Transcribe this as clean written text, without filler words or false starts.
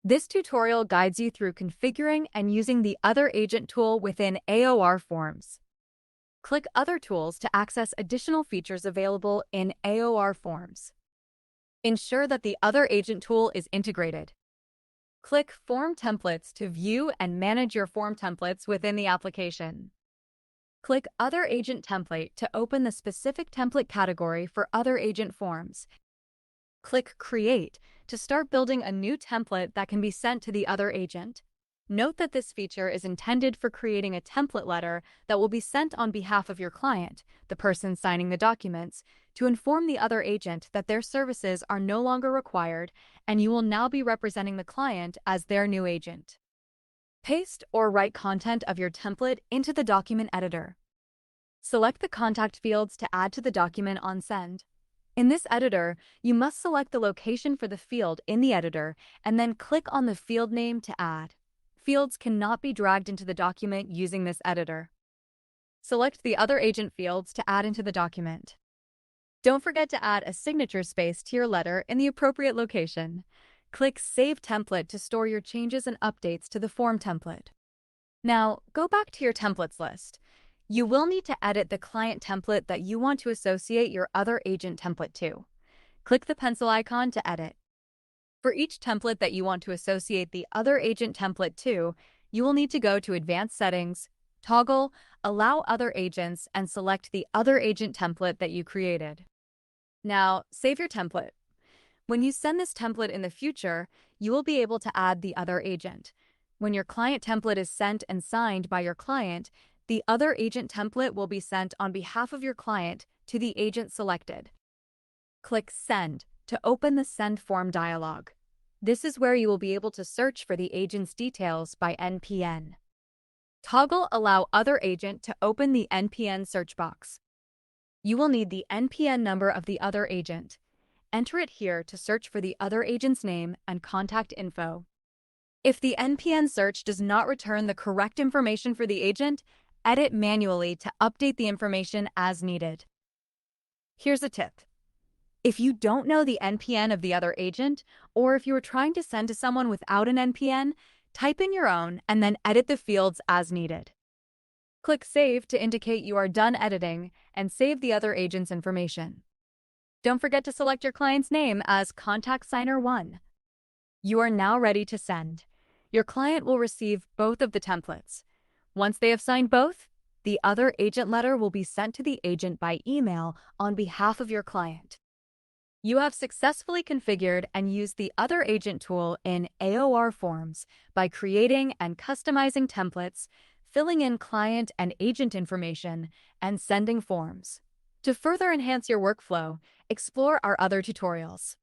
This tutorial guides you through configuring and using the Other Agent tool within AORForms. Click Other Tools to access additional features available in AORForms. Ensure that the Other Agent tool is integrated. Click Form Templates to view and manage your form templates within the application. Click Other Agent Template to open the specific template category for Other Agent forms. Click Create to start building a new template that can be sent to the other agent. Note that this feature is intended for creating a template letter that will be sent on behalf of your client, the person signing the documents, to inform the other agent that their services are no longer required and you will now be representing the client as their new agent. Paste or write content of your template into the document editor. Select the contact fields to add to the document on send. In this editor, you must select the location for the field in the editor and then click on the field name to add. Fields cannot be dragged into the document using this editor. Select the other agent fields to add into the document. Don't forget to add a signature space to your letter in the appropriate location. Click Save Template to store your changes and updates to the form template. Now, go back to your templates list. You will need to edit the client template that you want to associate your other agent template to. Click the pencil icon to edit. For each template that you want to associate the other agent template to, you will need to go to Advanced Settings, toggle Allow Other Agents, and select the other agent template that you created. Now, save your template. When you send this template in the future, you will be able to add the other agent. When your client template is sent and signed by your client, the other agent template will be sent on behalf of your client to the agent selected. Click Send to open the Send Form dialog. This is where you will be able to search for the agent's details by NPN. Toggle Allow Other Agent to open the NPN search box. You will need the NPN number of the other agent. Enter it here to search for the other agent's name and contact info. If the NPN search does not return the correct information for the agent, edit manually to update the information as needed. Here's a tip. If you don't know the NPN of the other agent, or if you are trying to send to someone without an NPN, type in your own and then edit the fields as needed. Click Save to indicate you are done editing and save the other agent's information. Don't forget to select your client's name as Contact Signer 1. You are now ready to send. Your client will receive both of the templates. Once they have signed both, the other agent letter will be sent to the agent by email on behalf of your client. You have successfully configured and used the Other Agent tool in AORForms by creating and customizing templates, filling in client and agent information, and sending forms. To further enhance your workflow, explore our other tutorials.